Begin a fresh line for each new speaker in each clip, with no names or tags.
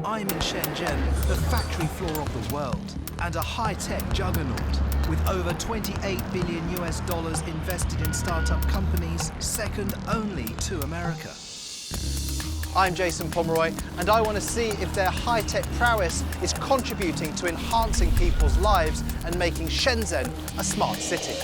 I'm in Shenzhen, the factory floor of the world, and a high-tech juggernaut with over 28 billion US dollars invested in startup companies, second only to America.
I'm Jason Pomeroy, and I want to see if their high-tech prowess is contributing to enhancing people's lives and making Shenzhen a smart city.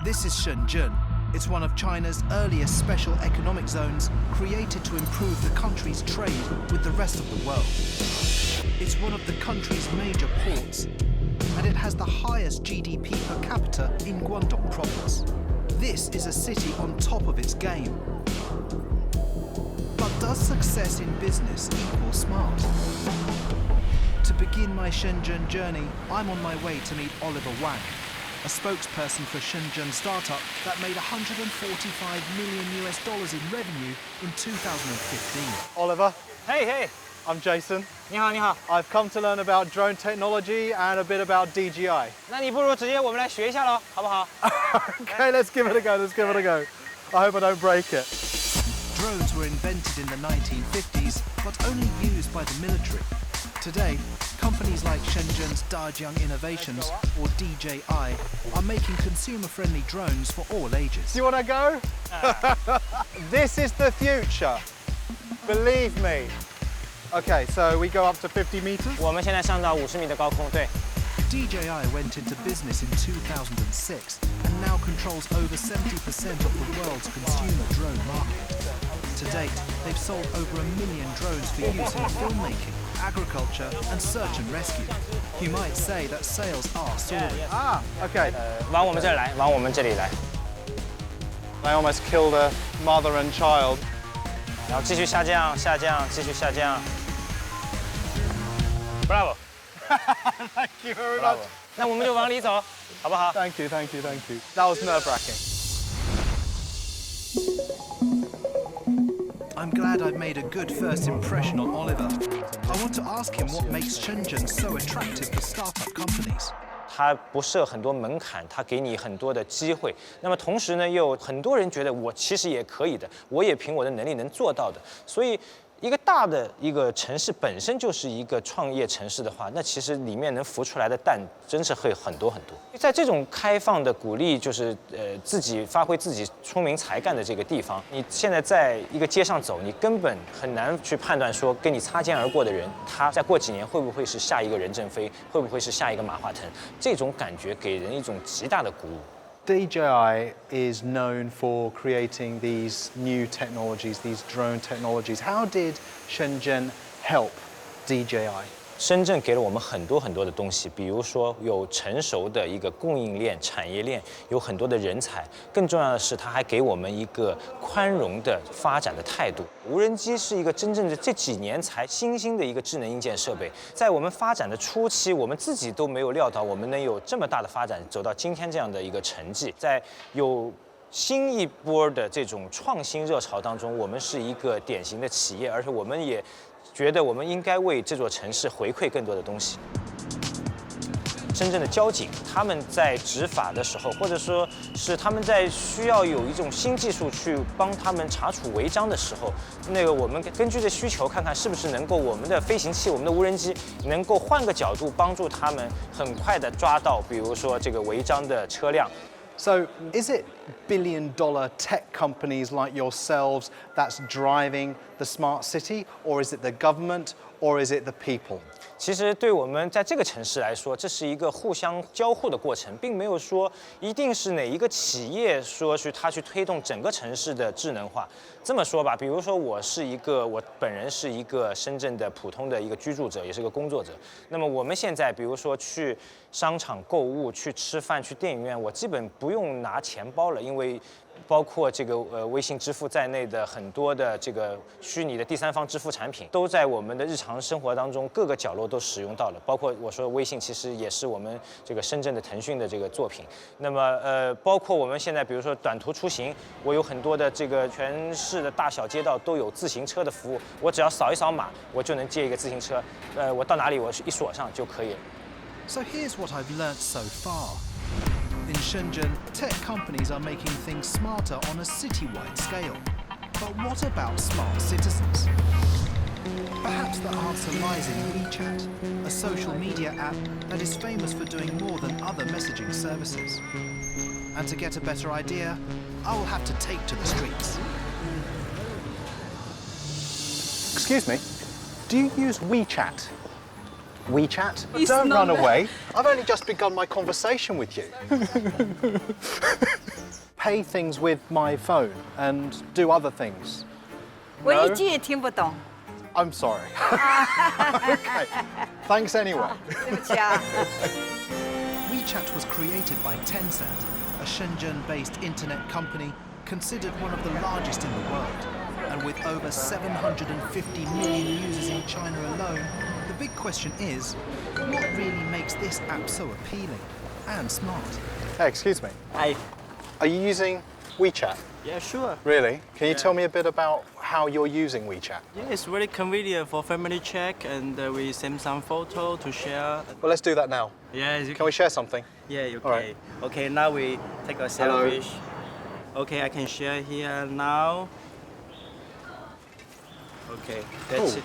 This is Shenzhen. It's one of China's earliest special economic zones, created to improve the country's trade with the rest of the world. It's one of the country's major ports, and it has the highest GDP per capita in Guangdong province. This is a city on top of its game. But does success in business equal smart? To begin my Shenzhen journey, I'm on my way to meet Oliver Wang, a spokesperson for Shenzhen startup that made $145 million US dollars in revenue in 2015.
Oliver.
Hey.
I'm Jason.
你好，你好。
I've come to learn about drone technology and a bit about DGI.
那你不如直接我们来学一下喽，好不好？
Okay, let's give it a go. I hope I don't break it.
Drones were invented in the 1950s, but only used by the military. Today, companies like Shenzhen's Dajiang Innovations, or DJI, are making consumer-friendly drones for all ages.
Do you want to go? This is the future. Believe me. Okay, so we go up to 50 meters.
我们现在上到50米的高空，对。
DJI went into business in 2006 and now controls over 70% of the world's consumer drone market. To date, they've sold over 1 million drones for use in filmmaking, agriculture and search and rescue. You might say that sales are soaring.
Okay.
往我们这儿来，往我们这里来，
I almost killed a mother and child.
然后继续下降，继续下降。Bravo。
Thank you very much.
那我们就往里走，好不好？
Thank you. That was nerve-wracking.
I'm glad I've made a good first impression on Oliver. I want to ask him what makes Shenzhen so attractive for startup companies.
它不设很多门槛，它给你很多的机会。那么同时呢，又有很多人觉得我其实也可以的，我也凭我的能力能做到的。所以，一个大的一个城市本身就是一个创业城市的话，那其实里面能孵出来的蛋真是会很多很多。在这种开放的鼓励，就是自己发挥自己聪明才干的这个地方，你现在在一个街上走，你根本很难去判断说跟你擦肩而过的人，他再过几年会不会是下一个任正非，会不会是下一个马化腾？这种感觉给人一种极大的鼓舞。
DJI is known for creating these new technologies, these drone technologies. How did Shenzhen help DJI?
深圳给了我们很多很多的东西，比如说有成熟的一个供应链、产业链，有很多的人才。更重要的是，它还给我们一个宽容的发展的态度。无人机是一个真正的这几年才新兴的一个智能硬件设备，在我们发展的初期，我们自己都没有料到我们能有这么大的发展，走到今天这样的一个成绩。在有新一波的这种创新热潮当中，我们是一个典型的企业，而且我们也 觉得我们应该为这座城市回馈更多的东西。深圳的交警，他们在执法的时候，或者说是他们在需要有一种新技术去帮他们查处违章的时候，那个我们根据这需求，看看是不是能够我们的飞行器、我们的无人机能够换个角度帮助他们很快的抓到，比如说这个违章的车辆。
So, is it billion-dollar tech companies like yourselves that's driving the smart city, or is it the government, or is it the people?
其实对我们在这个城市来说，这是一个互相交互的过程，并没有说一定是哪一个企业说去它去推动整个城市的智能化。这么说吧，比如说我本人是一个深圳的普通的一个居住者，也是个工作者。那么我们现在比如说去商场购物、去吃饭、去电影院，我基本不用拿钱包了，因为包括这个微信支付在内的很多的这个虚拟的第三方支付产品，都在我们的日常生活当中各个角落都使用到了。包括我说微信，其实也是我们这个深圳的腾讯的这个作品。那么包括我们现在比如说短途出行，我有很多的这个全市的大小街道都有自行车的服务，我只要扫一扫码，我就能借一个自行车，我到哪里我一锁上就可以了。
So here's what I've learnt so far. In Shenzhen, tech companies are making things smarter on a citywide scale. But what about smart citizens? Perhaps the answer lies in WeChat, a social media app that is famous for doing more than other messaging services. And to get a better idea, I will have to take to the streets.
Excuse me, do you use WeChat? WeChat?
It's
Don't
not
run
that.
away. I've only just begun my conversation with you. Pay things with my phone and do other things.
我一句也听不懂。
I'm sorry. Okay. Thanks anyway.
对不起啊。
WeChat was created by Tencent, a Shenzhen-based internet company considered one of the largest in the world. And with over 750 million users in China alone, the big question is, what really makes this app so appealing and smart?
Hey, excuse me.
Hi.
Are you using WeChat?
Yeah, sure.
Really? Can you tell me a bit about how you're using WeChat?
Yeah, it's really convenient for family check, and we send some photo to share.
Well, let's do that now.
Yeah, you
Can we share something?
Yeah, okay.
All right.
Okay, now we take a
Hello.
selfie. Okay, I can share here now. Okay, that's
Cool.
it.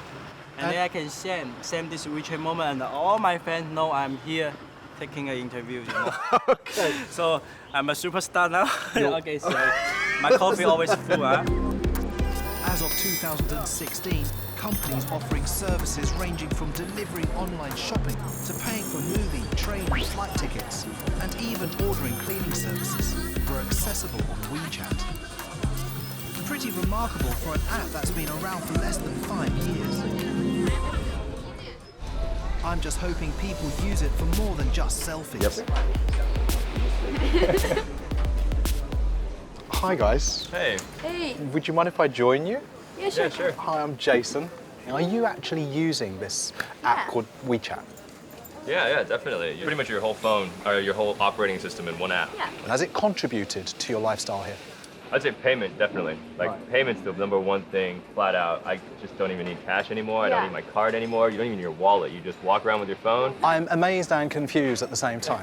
And then I can send this WeChat moment, and all my friends know I'm here taking an interview. You know?
Okay.
So I'm a superstar now. Okay, so my coffee always full, huh?
As of 2016, companies offering services ranging from delivering online shopping to paying for movie, train and flight tickets, and even ordering cleaning services were accessible on WeChat. Pretty remarkable for an app that's been around for less than 5 years. I'm just hoping people use it for more than just selfies.
Hi, guys.
Hey.
Hey,
Would you mind if I join you?
yeah, sure.
Yeah, sure.
Hi, I'm Jason. Are you actually using this app
Yeah.
called WeChat?
Yeah, definitely. Pretty much your whole phone or your whole operating system in one app.
Yeah.
And has it contributed to your lifestyle here?
I'd say payment, definitely. Like
Right.
payment's the number one thing, flat out. I just don't even need cash anymore. I
Yeah.
don't need my card anymore. You don't even need your wallet. You just walk around with your phone.
I'm amazed and confused at the same time.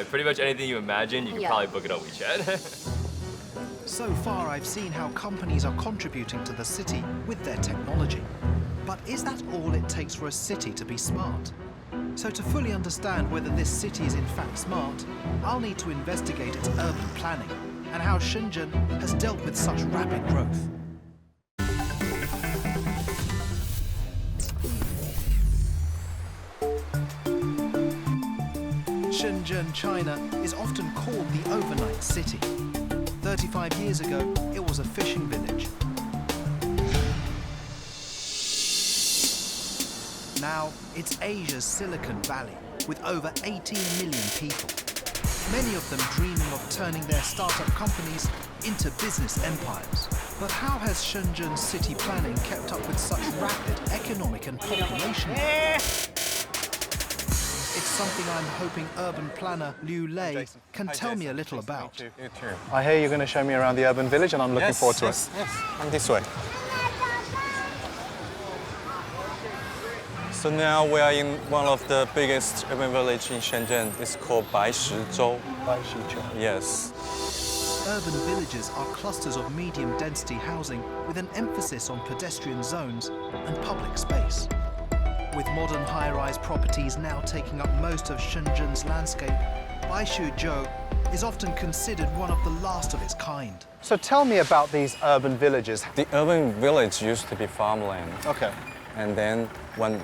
Pretty much anything you imagine, you can
Yeah.
probably book it on WeChat.
So far, I've seen how companies are contributing to the city with their technology. But is that all it takes for a city to be smart? So to fully understand whether this city is in fact smart, I'll need to investigate its urban planning and how Shenzhen has dealt with such rapid growth. Shenzhen, China, is often called the overnight city. 35 years ago, it was a fishing village. Now, it's Asia's Silicon Valley, with over 18 million people. Many of them dreaming of turning their startup companies into business empires. But how has Shenzhen's city planning kept up with such rapid economic and population growth? It's something I'm hoping urban planner Liu Lei
Jason.
can
Hi,
tell me a
Jason.
little
Nice to
about.
meet you. I hear you're going to show me around the urban village, and I'm looking forward to it.
Yes, and this way. So now we are in one of the biggest urban village in Shenzhen. It's called Baishizhou. Yes.
Urban villages are clusters of medium-density housing with an emphasis on pedestrian zones and public space. With modern high-rise properties now taking up most of Shenzhen's landscape, Baishizhou is often considered one of the last of its kind.
So tell me about these urban villages.
The urban village used to be farmland.
Okay.
And then when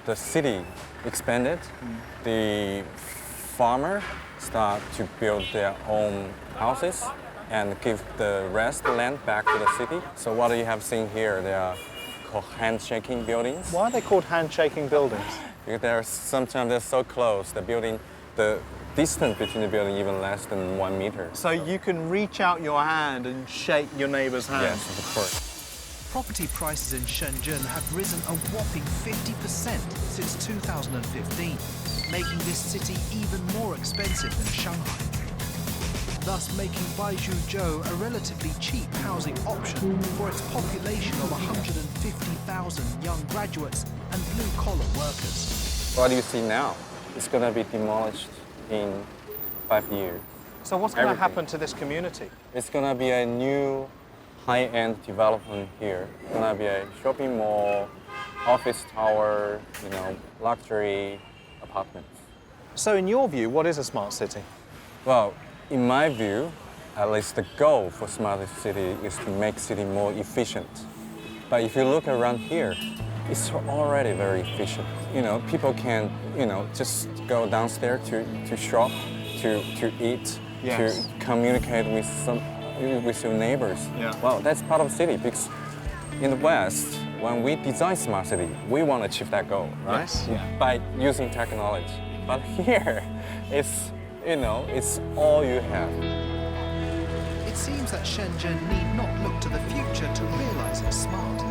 the city expanded, the farmer start to build their own houses and give the rest land back to the city. So what you have seen here, they are called handshaking buildings.
Why are they called handshaking buildings?
Because sometimes they're so close, the building the distance between the building even less than 1 meter.
So you can reach out your hand and shake your neighbour's hand.
Yes, of course.
Property prices in Shenzhen have risen a whopping 50% since 2015, making this city even more expensive than Shanghai, thus making Baizhuzhou a relatively cheap housing option for its population of 150,000 young graduates and blue-collar workers.
What do you see now? It's going to be demolished in 5 years.
So what's going to
Everything.
happen to this community?
It's going to be a new high-end development here. It's going to be a shopping mall, office tower, luxury apartments.
So in your view, what is a smart city?
Well, in my view, at least the goal for smart city is to make city more efficient. But if you look around here, it's already very efficient. People can, just go downstairs to shop, to eat,
Yes.
to communicate with your neighbors.
Yeah.
Well, that's part of the city because in the West, when we design smart city, we want to achieve that goal, right?
Yes, yeah.
By using technology. But here, it's all you have.
It seems that Shenzhen need not look to the future to realize it's smart.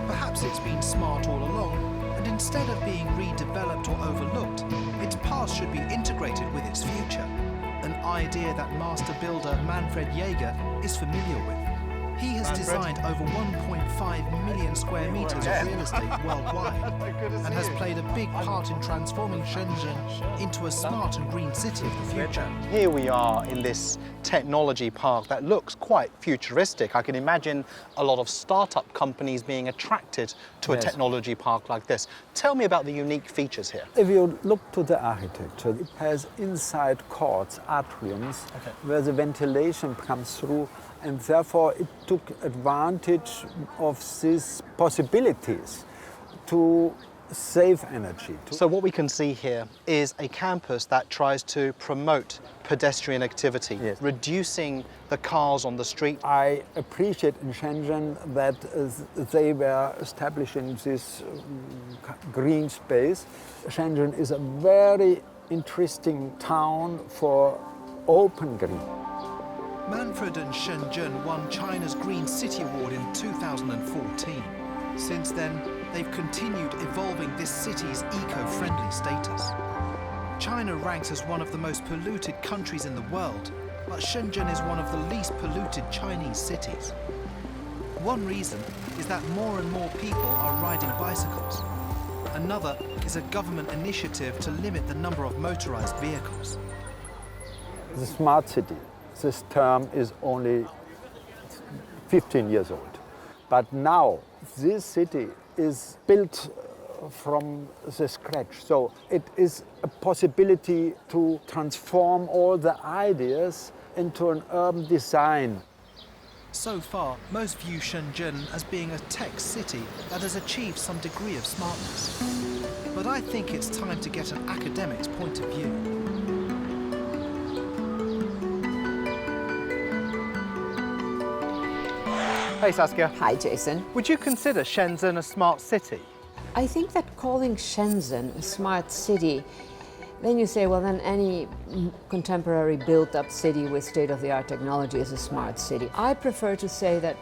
Perhaps it's been smart all along, and instead of being redeveloped or overlooked, its past should be integrated with its future, an idea that master builder Manfred Jäger is familiar with. He has designed over 1.5 million square meters of real estate worldwide and has played a big part in transforming Shenzhen into a smart and green city of the future.
Here we are in this technology park that looks quite futuristic. I can imagine a lot of startup companies being attracted to a technology park like this. Tell me about the unique features here.
If you look to the architecture, it has inside courts, atriums, where the ventilation comes through, and therefore it took advantage of these possibilities to save energy.
So what we can see here is a campus that tries to promote pedestrian activity, reducing the cars on the street.
I appreciate in Shenzhen that they were establishing this green space. Shenzhen is a very interesting town for open green.
Manfred and Shenzhen won China's Green City Award in 2014. Since then, they've continued evolving this city's eco-friendly status. China ranks as one of the most polluted countries in the world, but Shenzhen is one of the least polluted Chinese cities. One reason is that more and more people are riding bicycles. Another is a government initiative to limit the number of motorized vehicles.
The smart city, this term is only 15 years old. But now this city is built from the scratch. So it is a possibility to transform all the ideas into an urban design.
So far, most view Shenzhen as being a tech city that has achieved some degree of smartness. But I think it's time to get an academic's point of view.
Hey Saskia.
Hi, Jason.
Would you consider Shenzhen a smart city?
I think that calling Shenzhen a smart city, then you say, well, then any contemporary built-up city with state-of-the-art technology is a smart city. I prefer to say that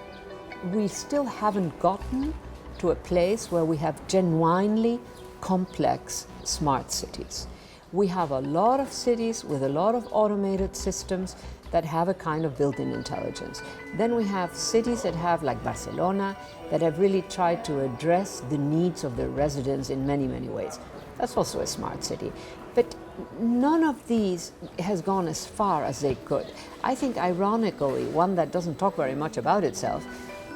we still haven't gotten to a place where we have genuinely complex smart cities. We have a lot of cities with a lot of automated systems that have a kind of built-in intelligence. Then we have cities that have, like Barcelona, that have really tried to address the needs of their residents in many, many ways. That's also a smart city. But none of these has gone as far as they could. I think, ironically, one that doesn't talk very much about itself,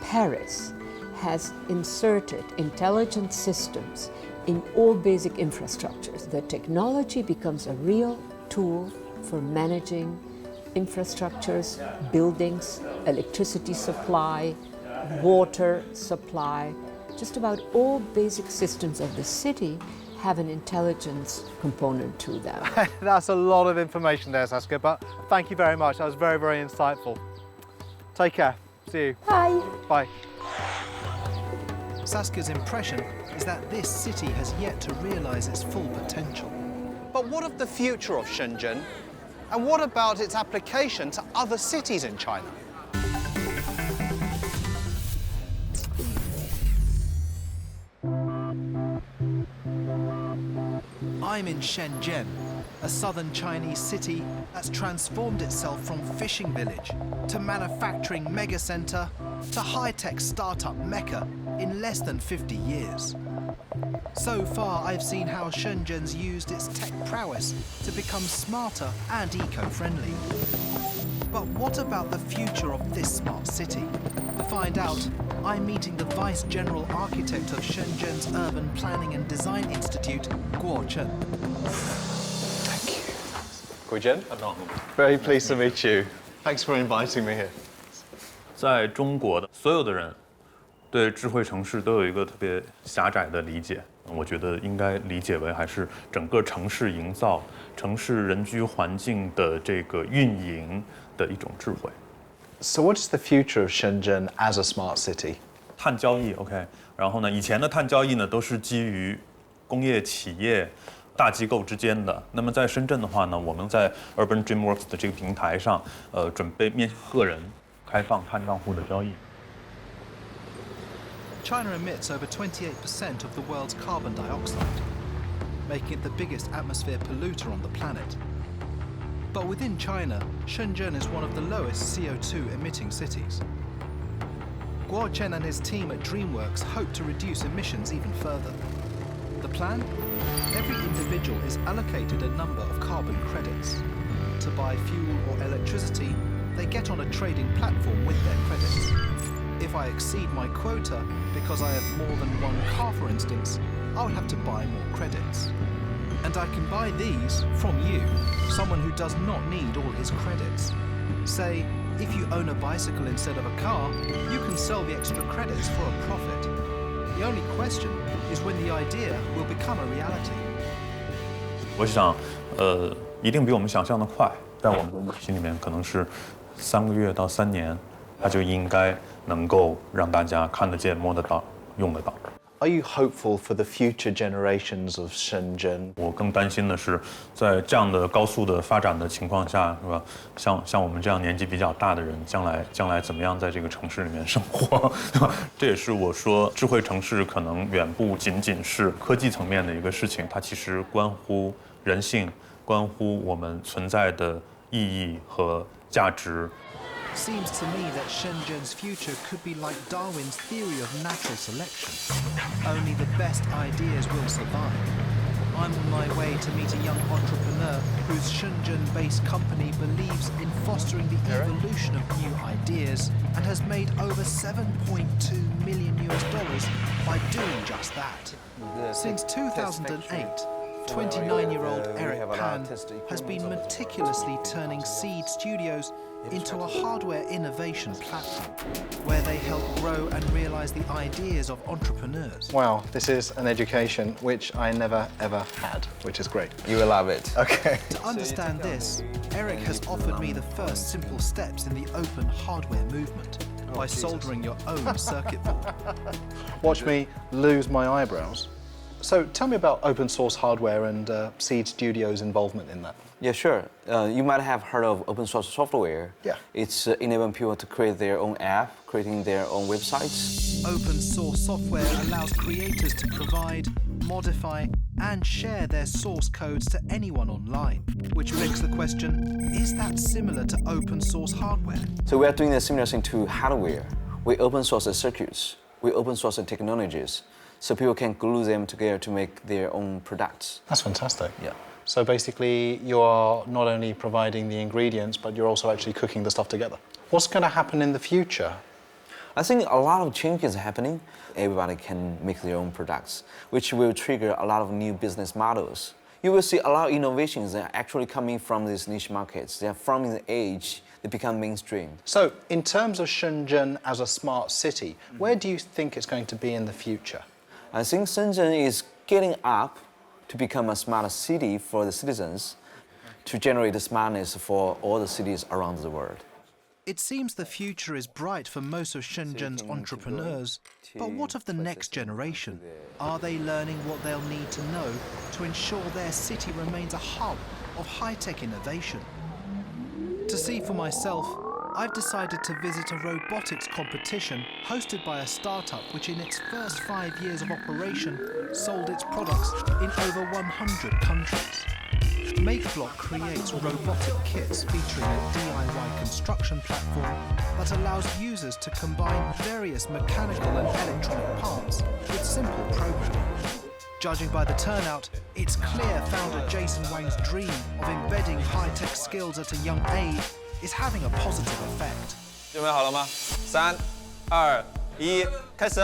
Paris has inserted intelligent systems in all basic infrastructures. The technology becomes a real tool for managing infrastructures, buildings, electricity supply, water supply. Just about all basic systems of the city have an intelligence component to them.
That's a lot of information there, Saskia, but thank you very much. That was very, very insightful. Take care. See you.
Bye.
Bye.
Saskia's impression is that this city has yet to realize its full potential.
But what of the future of Shenzhen? And what about its application to other cities in China?
I'm in Shenzhen, a southern Chinese city that's transformed itself from fishing village to manufacturing megacenter to high-tech startup mecca in less than 50 years. So far, I've seen how Shenzhen's used its tech prowess to become smarter and eco-friendly. But what about the future of this smart city? To find out, I'm meeting the Vice General Architect of Shenzhen's Urban Planning and Design Institute, Guo Chen.
Thank you. Guo Chen? Very pleased to meet you. Thanks for inviting me here.
在中国的所有的人对智慧城市都有一个特别狭窄的理解，我觉得应该理解为还是整个城市营造、城市人居环境的这个运营的一种智慧。
So what is the future of Shenzhen as a smart city?
碳交易 ，OK， 然后呢，以前的碳交易呢都是基于工业企业、大机构之间的。那么在深圳的话呢，我们在 Urban Dreamworks 的这个平台上，准备面向个人开放碳账户的交易。
China emits over 28% of the world's carbon dioxide, making it the biggest atmosphere polluter on the planet. But within China, Shenzhen is one of the lowest CO2 emitting cities. Guo Chen and his team at DreamWorks hope to reduce emissions even further. The plan? Every individual is allocated a number of carbon credits. To buy fuel or electricity, they get on a trading platform with their credits. If I exceed my quota, because I have more than one car for instance, I will have to buy more credits. And I can buy these from you, someone who does not need all his credits. Say, if you own a bicycle instead of a car, you can sell the extra credits for a profit. The only question is when the idea will become a reality.
我想，一定比我们想象的快，在我们的心里面可能是3个月到3年，它就应该能够让大家看得见、摸得到、用得到。
Are you hopeful for the future generations of Shenzhen?
我更担心的是，在这样的高速的发展的情况下，是吧？像我们这样年纪比较大的人，将来怎么样在这个城市里面生活，对吧？这也是我说智慧城市可能远不仅仅是科技层面的一个事情，它其实关乎人性，关乎我们存在的意义和价值。
Seems to me that Shenzhen's future could be like Darwin's theory of natural selection. Only the best ideas will survive. I'm on my way to meet a young entrepreneur whose Shenzhen-based company believes in fostering the evolution of new ideas and has made over $7.2 million by doing just that. Since 2008, 29-year-old Eric Pan has been meticulously turning seed studios into a hardware innovation platform where they help grow and realize the ideas of entrepreneurs.
Wow, this is an education which I never ever had, which is great.
You will love it.
Okay.
To understand this, Eric has offered me the first simple steps in the open hardware movement by soldering your own circuit board.
Watch me lose my eyebrows. So tell me about open source hardware and Seed Studio's involvement in that.
Yeah, sure. You might have heard of open source software.
Yeah.
It's enabling people to create their own app, creating their own websites.
Open source software allows creators to provide, modify, and share their source codes to anyone online, which begs the question, is that similar to open source hardware?
So we are doing a similar thing to hardware. We open source the circuits. We open source the technologies, so people can glue them together to make their own products.
That's fantastic.
Yeah.
So basically, you are not only providing the ingredients, but you're also actually cooking the stuff together. What's going to happen in the future?
I think a lot of changes are happening. Everybody can make their own products, which will trigger a lot of new business models. You will see a lot of innovations that are actually coming from these niche markets. They are from the age they become mainstream.
So, in terms of Shenzhen as a smart city, where do you think it's going to be in the future?
I think Shenzhen is getting up to become a smart city for the citizens, to generate the smartness for all the cities around the world.
It seems the future is bright for most of Shenzhen's entrepreneurs, but what of the next generation? Are they learning what they'll need to know to ensure their city remains a hub of high-tech innovation? To see for myself, I've decided to visit a robotics competition hosted by a startup which in its first 5 years of operation sold its products in over 100 countries. MakeBlock creates robotic kits featuring a DIY construction platform that allows users to combine various mechanical and electronic parts with simple programming. Judging by the turnout, it's clear founder Jason Wang's dream of embedding high-tech skills at a young age is having a positive effect.
准备好了吗？3、2、1，开始。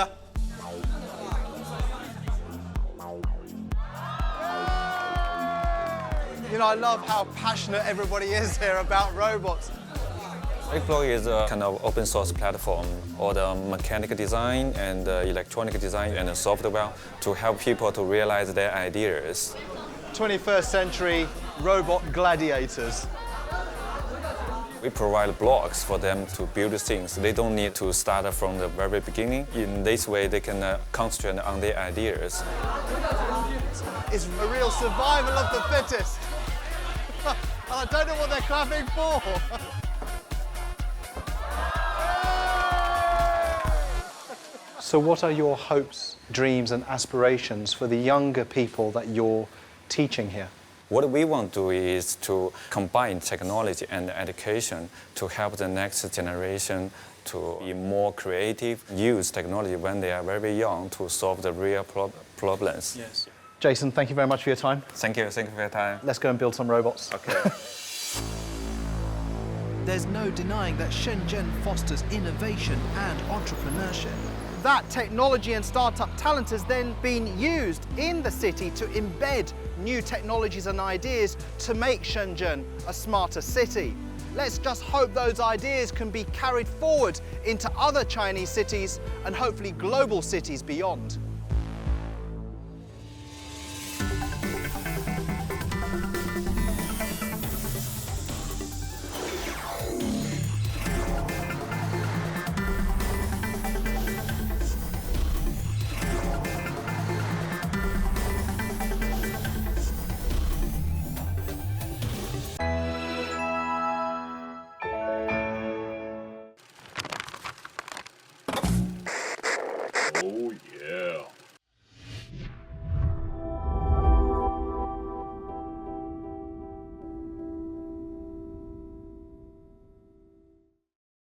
You know, I love how passionate everybody is here about robots.
MakeBlock is a kind of open source platform or the mechanical design and electronic design and software to help people to realize their ideas.
21st century robot gladiators.
We provide blocks for them to build things. They don't need to start from the very beginning. In this way, they can concentrate on their ideas.
It's a real survival of the fittest. I don't know what they're clapping for. So what are your hopes, dreams and aspirations for the younger people that you're teaching here?
What we want to do is to combine technology and education to help the next generation to be more creative, use technology when they are very young to solve the real problems.
Yes. Jason, thank you very much for your time.
Thank you for your time.
Let's go and build some robots.
Okay.
There's no denying that Shenzhen fosters innovation and entrepreneurship.
That technology and startup talent has then been used in the city to embed new technologies and ideas to make Shenzhen a smarter city. Let's just hope those ideas can be carried forward into other Chinese cities and hopefully global cities beyond.